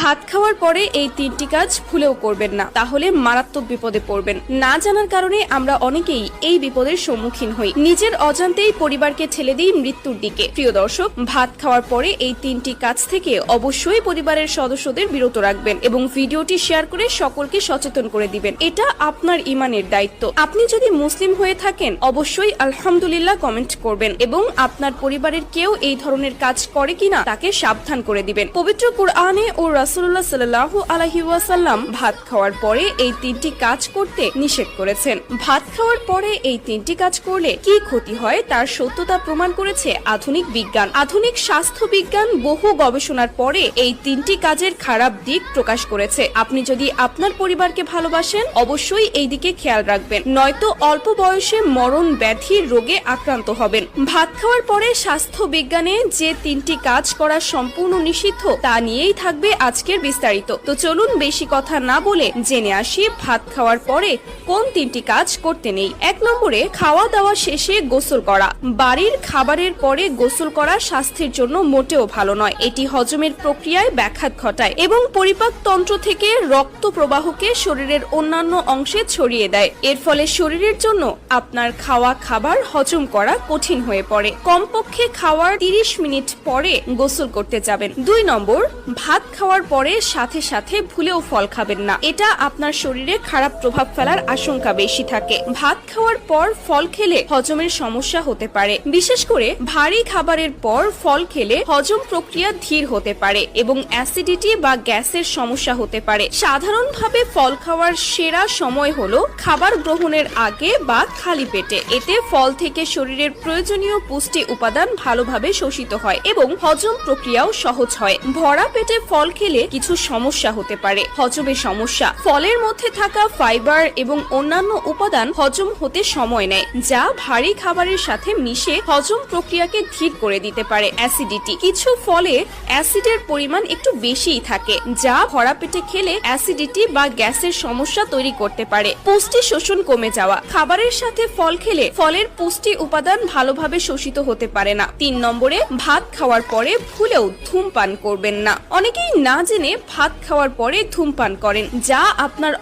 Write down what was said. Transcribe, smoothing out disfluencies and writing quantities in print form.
ভাত খাওয়ার পরে এই 3টি কাজ ভুলেও করবেন না, তাহলে মারাত্মক বিপদে পড়বেন। না জানার কারণে আমরা অনেকেই এই বিপদের সম্মুখীন হই, নিজের অজান্তেই পরিবারকে ঠেলে দিই মৃত্যুর দিকে। প্রিয় দর্শক, ভাত খাওয়ার পরে এই 3টি কাজ থেকে অবশ্যই পরিবারের সদস্যদের বিরত রাখবেন এবং ভিডিওটি শেয়ার করে সকলকে সচেতন করে দিবেন। এটা আপনার ঈমানের দায়িত্ব। আপনি যদি মুসলিম হয়ে থাকেন অবশ্যই আলহামদুলিল্লাহ কমেন্ট করবেন এবং আপনার পরিবারের কেউ এই ধরনের কাজ করে কিনা তাকে সাবধান করে দিবেন। পবিত্র কুরআনে ও রাসূলুল্লাহ সাল্লাল্লাহু আলাইহি ওয়াসাল্লাম ভাত খাওয়ার পরে এই 3টি কাজ করতে নিষেধ করেছেন। ভাত খাওয়ার পরে এই 3টি কাজ করলে কি ক্ষতি হয় তার সত্যতা প্রমাণ করেছে আধুনিক বিজ্ঞান। আধুনিক স্বাস্থ্য বিজ্ঞান বহু গবেষণার পরে এই 3টি কাজের খারাপ দিক প্রকাশ করেছে। আপনি যদি আপনার পরিবারকে ভালোবাসেন অবশ্যই এই দিকে খেয়াল রাখবেন, নয়তো অল্প বয়সে মরণ ব্যাধির রোগে আক্রান্ত হবেন। ভাত খাওয়ার পরে স্বাস্থ্য বিজ্ঞানে যে 3টি কাজ করা সম্পূর্ণ নিষিদ্ধ তা নিয়েই থাকবে আজকের বিস্তারিত। তো চলুন বেশি কথা না বলে জেনে আসি ভাত খাওয়ার পরে কোন 3টি কাজ করতে নেই। 1 নম্বরে, খাওয়া দাওয়া শেষে গোসল করা। বাড়ির খাবারের পরে গোসল করা স্বাস্থ্যের জন্য মোটেও ভালো নয়। এটি হজমের প্রক্রিয়ায় ব্যাঘাত ঘটায় এবং পরিপাক তন্ত্র থেকে রক্ত প্রবাহকে শরীরের অন্যান্য অংশে ছড়িয়ে দেয়। এর ফলে শরীরের জন্য আপনার খাওয়া খাবার হজম করা কঠিন হয়ে পড়ে। কমপক্ষে খাওয়ার 30 মিনিট পরে গোসল করতে যাবেন। 2 নম্বর, ভাত খাওয়ার পরে সাথে সাথে ভুলেও ফল খাবেন না। এটা আপনার শরীরে খারাপ প্রভাব ফেলার আশঙ্কা বেশি থাকে। ভাত খাওয়ার পর ফল খেলে হজমের সমস্যা হতে পারে। বিশেষ করে ভারী খাবারের পর ফল খেলে হজম প্রক্রিয়া ধীর হতে পারে এবং অ্যাসিডিটি বা গ্যাসের সমস্যা হতে পারে। সাধারণভাবে ফল খাওয়ার সেরা সময় হলো খাবার গ্রহণের আগে বা খালি পেটে। এতে ফল থেকে শরীরের প্রয়োজনীয় পুষ্টি উপাদান ভালোভাবে শোষিত হয় এবং হজম প্রক্রিয়াও সহজ হয়। ভরা পেটে ফল খেলে কিছু সমস্যা হতে পারে। হজমের সমস্যা, ফলের মধ্যে থাকা ফাইবার এবং অন্যান্য উপাদান হজম হতে সময় নেয়, যা ভারী খাবারের সাথে মিশে হজম প্রক্রিয়াকে ধীর করে দিতে পারে। অ্যাসিডিটি, কিছু ফলে অ্যাসিডের পরিমাণ একটু বেশিই থাকে, যা ভরা পেটে খেলে অ্যাসিডিটি বা গ্যাসের সমস্যা তৈরি করতে পারে। পুষ্টি শোষণ কমে যাওয়া, খাবারের সাথে ফল খেলে ফলের পুষ্টি উপাদান ভালোভাবে শোষিত হতে পারে না। 3 নম্বরে, ভাত খাওয়ার পরে ভুলেও ধূমপান করবেন না। অনেকেই না জেনে ভাত খাওয়ার পরে ধূমপান করেন, যা আপনার